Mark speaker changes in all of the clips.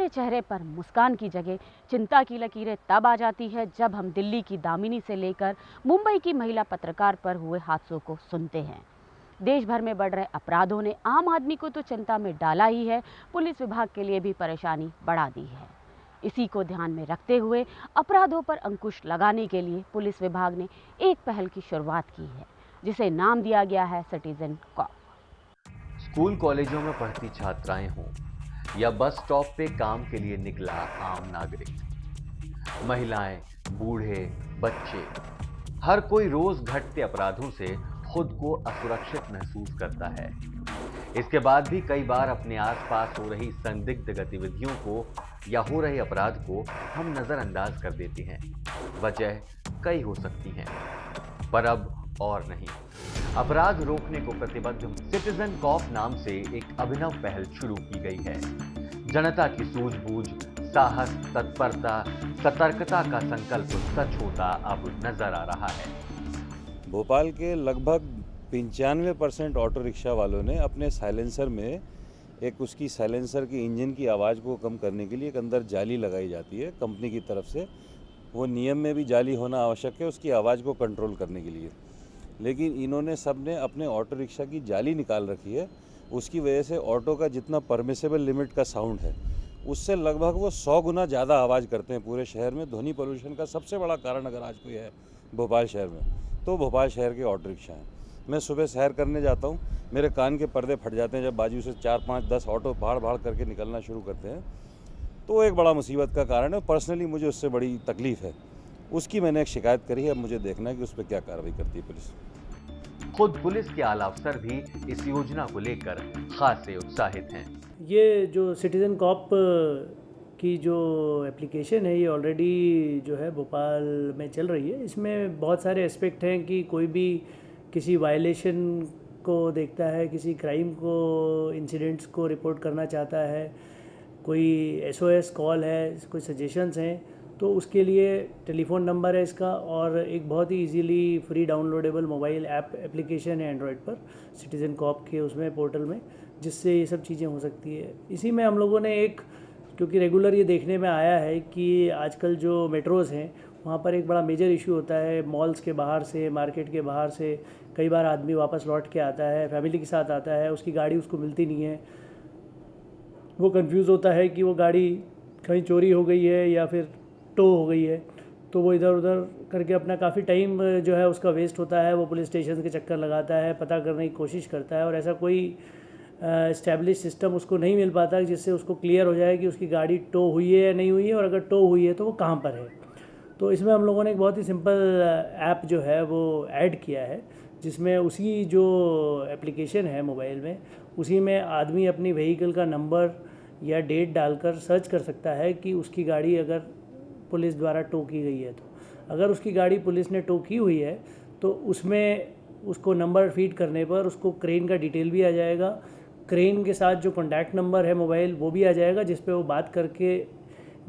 Speaker 1: चेहरे पर मुस्कान की जगह चिंता की लकीरें तब आ जाती है जब हम दिल्ली की दामिनी से लेकर मुंबई की महिला पत्रकार पर हुए हादसों को सुनते हैं। देश भर में बढ़ रहे अपराधों ने आम आदमी को तो चिंता में डाला ही है, पुलिस विभाग के लिए भी परेशानी बढ़ा दी है। इसी को ध्यान में रखते हुए अपराधों पर अंकुश लगाने के लिए पुलिस विभाग ने एक पहल की शुरुआत की है, जिसे नाम दिया गया है सिटीजन कॉप।
Speaker 2: स्कूल कॉलेजों में पढ़ती छात्राएं हों या बस स्टॉप पे काम के लिए निकला आम नागरिक, महिलाएं, बूढ़े, बच्चे, हर कोई रोज घटते अपराधों से खुद को असुरक्षित महसूस करता है। इसके बाद भी कई बार अपने आसपास हो रही संदिग्ध गतिविधियों को या हो रहे अपराध को हम नजरअंदाज कर देते हैं। वजह कई हो सकती हैं, पर अब और नहीं। अपराध रोकने को प्रतिबद्ध सिटीजन कॉप नाम से एक अभिनव पहल शुरू की गई है। जनता की सूझबूझ, साहस, तत्परता, सतर्कता का संकल्प सच होता अब नजर आ रहा है।
Speaker 3: भोपाल के लगभग 95% ऑटो रिक्शा वालों ने अपने साइलेंसर में एक उसकी साइलेंसर की इंजन की आवाज़ को कम करने के लिए एक अंदर जाली लगाई जाती है कंपनी की तरफ से। वो नियम में भी जाली होना आवश्यक है उसकी आवाज़ को कंट्रोल करने के लिए, लेकिन इन्होंने सब ने अपने ऑटो रिक्शा की जाली निकाल रखी है। उसकी वजह से ऑटो का जितना परमिसेबल लिमिट का साउंड है उससे लगभग वो 100 गुना ज़्यादा आवाज़ करते हैं। पूरे शहर में ध्वनि पोल्यूशन का सबसे बड़ा कारण अगर आज कोई है भोपाल शहर में, तो भोपाल शहर के ऑटो रिक्शा हैं। मैं सुबह सैर करने जाता हूँ, मेरे कान के पर्दे फट जाते हैं जब बाजू से 4, 5, 10 ऑटो भाड़ भाड़ करके निकलना शुरू करते हैं, तो एक बड़ा मुसीबत का कारण है। पर्सनली मुझे उससे बड़ी तकलीफ़ है। उसकी मैंने एक शिकायत करी है, अब मुझे देखना है कि उस पर क्या कार्रवाई करती है पुलिस।
Speaker 2: खुद पुलिस के आला अफसर भी इस योजना को लेकर खासे उत्साहित हैं।
Speaker 4: ये जो सिटीज़न कॉप की जो एप्लीकेशन है ये ऑलरेडी जो है भोपाल में चल रही है। इसमें बहुत सारे एस्पेक्ट हैं कि कोई भी किसी वायलेशन को देखता है, किसी क्राइम को, इंसिडेंट्स को रिपोर्ट करना चाहता है, कोई SOS कॉल है, कोई सजेशंस हैं, तो उसके लिए टेलीफोन नंबर है इसका। और एक बहुत ही easily free downloadable mobile app application है एंड्रॉयड पर सिटीज़न कॉप के उसमें पोर्टल में, जिससे ये सब चीज़ें हो सकती है। इसी में हम लोगों ने एक, क्योंकि रेगुलर ये देखने में आया है कि आजकल जो मेट्रोज़ हैं वहाँ पर एक बड़ा मेजर इशू होता है। मॉल्स के बाहर से, मार्केट के बाहर से कई बार आदमी वापस लौट के आता है, फैमिली के साथ आता है, उसकी गाड़ी उसको मिलती नहीं है। वो कंफ्यूज होता है कि वो गाड़ी कहीं चोरी हो गई है या फिर टो हो गई है, तो वो इधर उधर करके अपना काफ़ी टाइम जो है उसका वेस्ट होता है। वो पुलिस स्टेशन के चक्कर लगाता है, पता करने की कोशिश करता है, और ऐसा कोई इस्टेब्लिश सिस्टम उसको नहीं मिल पाता जिससे उसको क्लियर हो जाए कि उसकी गाड़ी टो हुई है या नहीं हुई है, और अगर टो हुई है तो वो कहाँ पर है। तो इसमें हम लोगों ने एक बहुत ही सिंपल ऐप जो है वो ऐड किया है, जिसमें उसी जो एप्लीकेशन है मोबाइल में, उसी में आदमी अपनी व्हीकल का नंबर या डेट डालकर सर्च कर सकता है कि उसकी गाड़ी अगर पुलिस द्वारा टो की गई है। तो अगर उसकी गाड़ी पुलिस ने टो की हुई है तो उसमें उसको नंबर फीड करने पर उसको क्रेन का डिटेल भी आ जाएगा, क्रेन के साथ जो कॉन्टैक्ट नंबर है मोबाइल वो भी आ जाएगा, जिस पे वो बात करके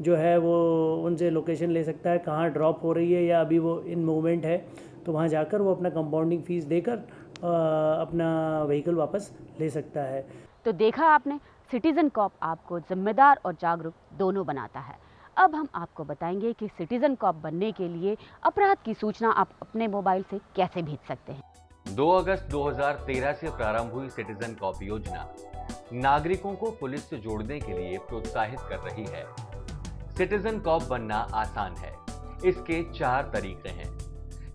Speaker 4: जो है वो उनसे लोकेशन ले सकता है कहाँ ड्रॉप हो रही है या अभी वो इन मूवमेंट है, तो वहाँ जाकर वो अपना कंपाउंडिंग फ़ीस देकर अपना व्हीकल वापस ले सकता है।
Speaker 1: तो देखा आपने, सिटीजन कॉप आपको जिम्मेदार और जागरूक दोनों बनाता है। अब हम आपको बताएंगे कि सिटीजन कॉप बनने के लिए अपराध की सूचना आप अपने मोबाइल से कैसे भेज सकते हैं।
Speaker 2: 2 अगस्त 2013 से प्रारंभ हुई सिटीजन कॉप योजना नागरिकों को पुलिस से जोड़ने के लिए प्रोत्साहित कर रही है। सिटीजन कॉप बनना आसान है। इसके 4 तरीके हैं।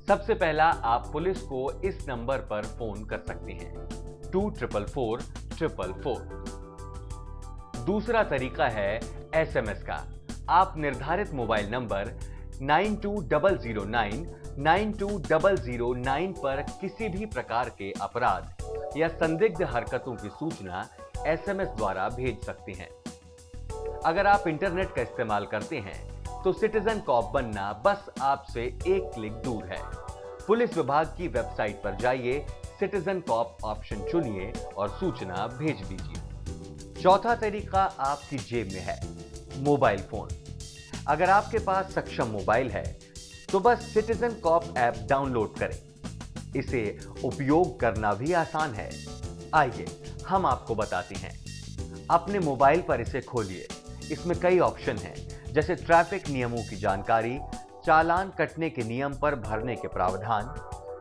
Speaker 2: सबसे पहला, आप पुलिस को इस नंबर पर फोन कर सकते हैं 244444। दूसरा तरीका है SMS का। आप निर्धारित मोबाइल नंबर 9200992009 पर किसी भी प्रकार के अपराध या संदिग्ध हरकतों की सूचना SMS द्वारा भेज सकते हैं। अगर आप इंटरनेट का इस्तेमाल करते हैं तो सिटीजन कॉप बनना बस आपसे एक क्लिक दूर है। पुलिस विभाग की वेबसाइट पर जाइए, सिटीजन कॉप ऑप्शन चुनिए और सूचना भेज दीजिए। चौथा तरीका आपकी जेब में है, मोबाइल फोन। अगर आपके पास सक्षम मोबाइल है तो बस सिटीजन कॉप ऐप डाउनलोड करें। इसे उपयोग करना भी आसान है। आइए हम आपको बताते हैं। अपने मोबाइल पर इसे खोलिए। इसमें कई ऑप्शन हैं, जैसे ट्रैफिक नियमों की जानकारी, चालान कटने के नियम पर भरने के प्रावधान,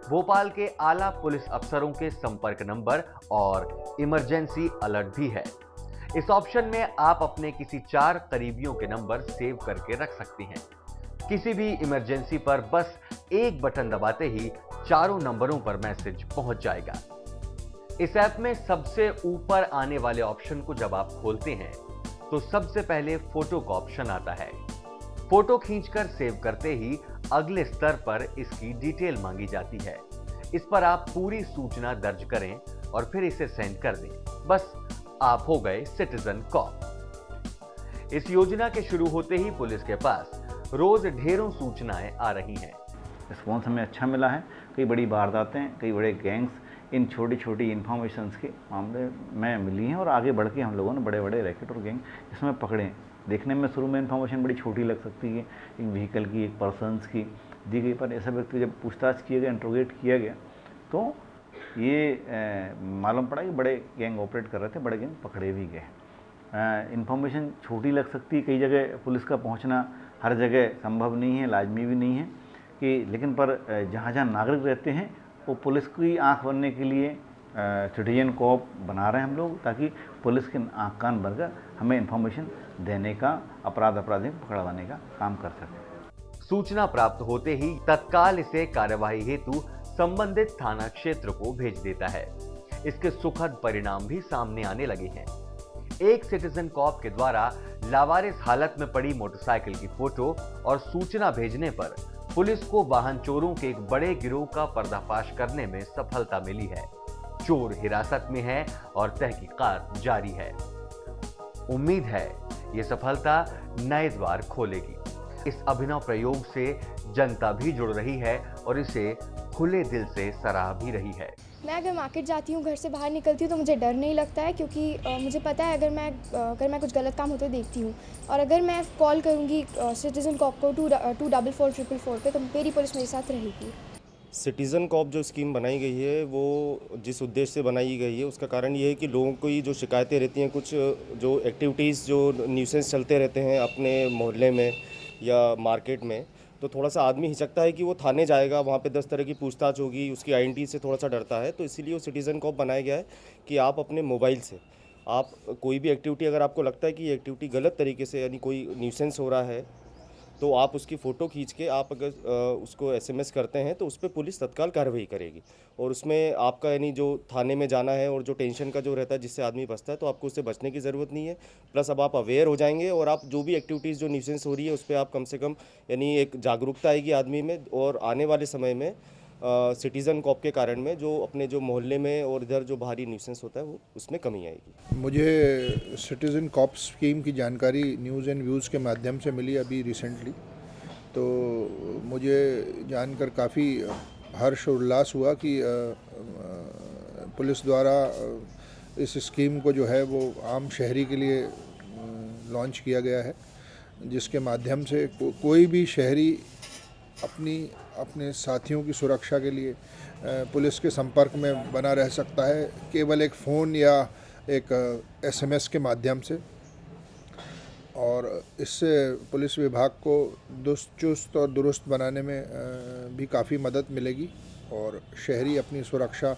Speaker 2: भोपाल के आला पुलिस अफसरों के संपर्क नंबर और इमरजेंसी अलर्ट भी है। इस ऑप्शन में आप अपने किसी 4 करीबियों के नंबर सेव करके रख सकती हैं। किसी भी इमरजेंसी पर बस एक बटन दबाते ही चारों नंबरों पर मैसेज पहुंच जाएगा। इस ऐप में सबसे ऊपर आने वाले ऑप्शन को जब आप खोलते हैं तो सबसे पहले फोटो का ऑप्शन आता है। फोटो खींचकर सेव करते ही अगले स्तर पर इसकी डिटेल मांगी जाती है। इस पर आप पूरी सूचना दर्ज करें और फिर इसे सेंड कर दें। बस आप हो गए सिटीजन कॉप। इस योजना के शुरू होते ही पुलिस के पास रोज ढेरों सूचनाएं आ रही हैं।
Speaker 5: रिस्पॉन्स हमें अच्छा मिला है। कई बड़ी वारदातें, कई बड़े गैंग्स इन छोटी छोटी इन्फॉर्मेशंस के मामले में मिली हैं और आगे बढ़ के हम लोगों ने बड़े बड़े रैकेट और गैंग इसमें पकड़े हैं। देखने में शुरू में इन्फॉर्मेशन बड़ी छोटी लग सकती है, एक व्हीकल की, एक पर्सनस की दी गई, पर ऐसा व्यक्ति जब पूछताछ किया गया, इंट्रोगेट किया गया तो ये मालूम पड़ा कि बड़े गैंग ऑपरेट कर रहे थे, बड़े गैंग पकड़े भी गए। इन्फॉर्मेशन छोटी लग सकती है, कई जगह पुलिस का पहुंचना हर जगह संभव नहीं है, लाजमी भी नहीं है कि, लेकिन पर जहाँ जहाँ नागरिक रहते हैं वो पुलिस की आंख बनने के लिए सिटीजन कॉप बना रहे हैं हम लोग, ताकि पुलिस के आंख कान बनकर हमें इन्फॉर्मेशन देने का, अपराधी को पकड़वाने का काम कर सकें।
Speaker 2: सूचना प्राप्त होते ही तत्काल इसे कार्यवाही हेतु संबंधित थाना क्षेत्र को भेज देता है। इसके सुखद परिणाम भी सामने आने लगे हैं। एक सिटीजन कॉप के द्वारा लावारिस हालत में पड़ी मोटरसाइकिल की फोटो और सूचना भेजने पर पुलिस को वाहन चोरों के एक बड़े गिरोह का पर्दाफाश करने में सफलता मिली है। चोर हिरासत में है और तहकीकात जारी है। उम्मीद है ये सफलता नए द्वार खोलेगी। इस अभिनव प्रयोग से जनता भी जुड़ रही है और इसे खुले दिल से सराह भी रही है।
Speaker 6: मैं अगर मार्केट जाती हूँ, घर से बाहर निकलती हूँ तो मुझे डर नहीं लगता है, क्योंकि मुझे पता है अगर मैं कुछ गलत काम होते देखती हूँ और अगर मैं कॉल करूँगी सिटीजन कॉप को 244444 पे, तो मेरी पुलिस मेरे साथ रहेगी।
Speaker 7: सिटीज़न कॉप जो स्कीम बनाई गई है वो जिस उद्देश्य से बनाई गई है उसका कारण ये है कि लोगों की जो शिकायतें रहती हैं, कुछ जो एक्टिविटीज़ जो न्यूसेंस चलते रहते हैं अपने मोहल्ले में या मार्केट में, तो थोड़ा सा आदमी हिचकता है कि वो थाने जाएगा, वहाँ पे 10 तरह की पूछताछ होगी, उसकी आइडेंटिटी से थोड़ा सा डरता है। तो इसीलिए वो सिटीज़न कॉप बनाया गया है कि आप अपने मोबाइल से आप कोई भी एक्टिविटी, अगर आपको लगता है कि ये एक्टिविटी गलत तरीके से यानी कोई न्यूसेंस हो रहा है, तो आप उसकी फ़ोटो खींच के आप अगर उसको SMS करते हैं तो उस पर पुलिस तत्काल कार्रवाई करेगी। और उसमें आपका यानी जो थाने में जाना है और जो टेंशन का जो रहता है जिससे आदमी बचता है, तो आपको उससे बचने की ज़रूरत नहीं है। प्लस अब आप अवेयर हो जाएंगे और आप जो भी एक्टिविटीज़ जो न्यूसेंस हो रही है उस पर आप कम से कम यानी एक जागरूकता आएगी आदमी में, और आने वाले समय में सिटीज़न कॉप के कारण में जो अपने जो मोहल्ले में और इधर जो बाहरी न्यूसेंस होता है वो उसमें कमी आएगी।
Speaker 8: मुझे सिटीज़न कॉप स्कीम की जानकारी न्यूज़ एंड व्यूज़ के माध्यम से मिली अभी रिसेंटली, तो मुझे जानकर काफ़ी हर्ष और उल्लास हुआ कि पुलिस द्वारा इस स्कीम को जो है वो आम शहरी के लिए लॉन्च किया गया है, जिसके माध्यम से कोई भी शहरी अपने साथियों की सुरक्षा के लिए पुलिस के संपर्क में बना रह सकता है, केवल एक फ़ोन या एक SMS के माध्यम से। और इससे पुलिस विभाग को चुस्त और दुरुस्त बनाने में भी काफ़ी मदद मिलेगी और शहरी अपनी सुरक्षा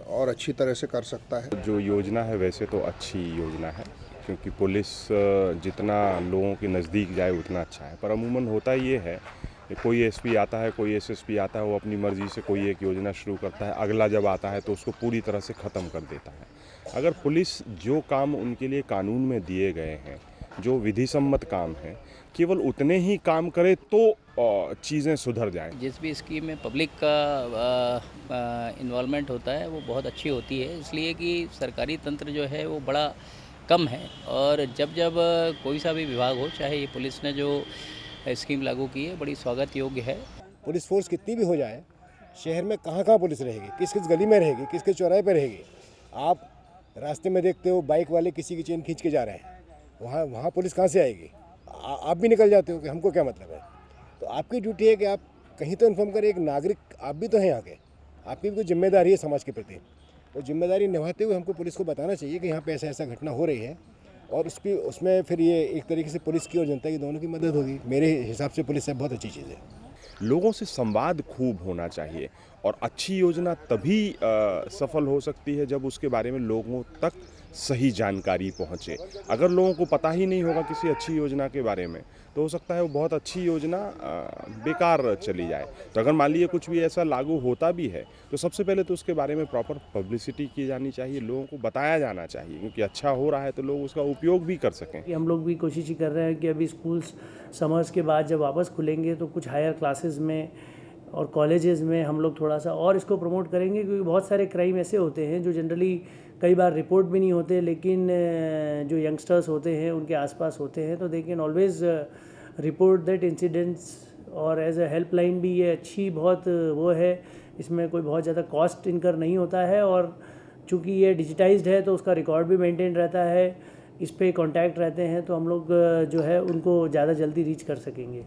Speaker 8: और अच्छी तरह से कर सकता है।
Speaker 9: जो योजना है वैसे तो अच्छी योजना है, क्योंकि पुलिस जितना लोगों के नज़दीक जाए उतना अच्छा है। पर अमूमन होता ये है, कोई SP आता है, कोई SSP आता है, वो अपनी मर्ज़ी से कोई एक योजना शुरू करता है, अगला जब आता है तो उसको पूरी तरह से ख़त्म कर देता है। अगर पुलिस जो काम उनके लिए कानून में दिए गए हैं, जो विधि सम्मत काम है, केवल उतने ही काम करे तो चीज़ें सुधर जाएं।
Speaker 10: जिस भी स्कीम में पब्लिक का इन्वॉल्वमेंट होता है वो बहुत अच्छी होती है, इसलिए कि सरकारी तंत्र जो है वो बड़ा कम है। और जब कोई सा भी विभाग हो, चाहे ये पुलिस ने जो स्कीम लागू की है बड़ी स्वागत योग्य है।
Speaker 11: पुलिस फोर्स कितनी भी हो जाए, शहर में कहाँ कहाँ पुलिस रहेगी, किस किस गली में रहेगी, किस किस चौराहे पर रहेगी। आप रास्ते में देखते हो बाइक वाले किसी की चेन खींच के जा रहे हैं, वहाँ पुलिस कहाँ से आएगी। आप भी निकल जाते हो कि हमको क्या मतलब है। तो आपकी ड्यूटी है कि आप कहीं तो इन्फॉर्म करें, एक नागरिक आप भी तो हैं यहाँ के, आपकी भी कोई जिम्मेदारी है समाज के प्रति। तो जिम्मेदारी निभाते हुए हमको पुलिस को बताना चाहिए कि यहाँ पे ऐसा घटना हो रही है, और उसमें फिर ये एक तरीके से पुलिस की और जनता की दोनों की मदद होगी। मेरे हिसाब से पुलिस बहुत अच्छी चीज़ है।
Speaker 9: लोगों से संवाद खूब होना चाहिए और अच्छी योजना तभी सफल हो सकती है जब उसके बारे में लोगों तक सही जानकारी पहुंचे। अगर लोगों को पता ही नहीं होगा किसी अच्छी योजना के बारे में तो हो सकता है वो बहुत अच्छी योजना बेकार चली जाए। तो अगर मान लीजिए कुछ भी ऐसा लागू होता भी है तो सबसे पहले तो उसके बारे में प्रॉपर पब्लिसिटी की जानी चाहिए, लोगों को बताया जाना चाहिए, क्योंकि अच्छा हो रहा है तो लोग उसका उपयोग भी कर सकें।
Speaker 4: हम लोग भी कोशिश ही कर रहे हैं कि अभी स्कूल्स समर्स के बाद जब वापस खुलेंगे तो कुछ हायर क्लासेस में और कॉलेजेस में हम लोग थोड़ा सा और इसको प्रमोट करेंगे, क्योंकि बहुत सारे क्राइम ऐसे होते हैं जो जनरली कई बार रिपोर्ट भी नहीं होते, लेकिन जो यंगस्टर्स होते हैं उनके आसपास होते हैं तो they can always report that incidents. और एज अ हेल्पलाइन भी ये अच्छी बहुत वो है, इसमें कोई बहुत ज़्यादा कॉस्ट इनकर नहीं होता है और चूँकि ये डिजिटाइज्ड है तो उसका रिकॉर्ड भी मेंटेन रहता है, इस पे कांटेक्ट रहते हैं तो हम लोग जो है उनको ज़्यादा जल्दी रीच कर सकेंगे।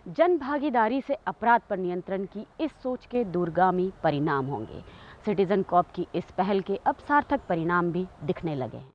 Speaker 1: जन भागीदारी से अपराध पर नियंत्रण की इस सोच के दूरगामी परिणाम होंगे। सिटीजन कॉप की इस पहल के अब सार्थक परिणाम भी दिखने लगे हैं।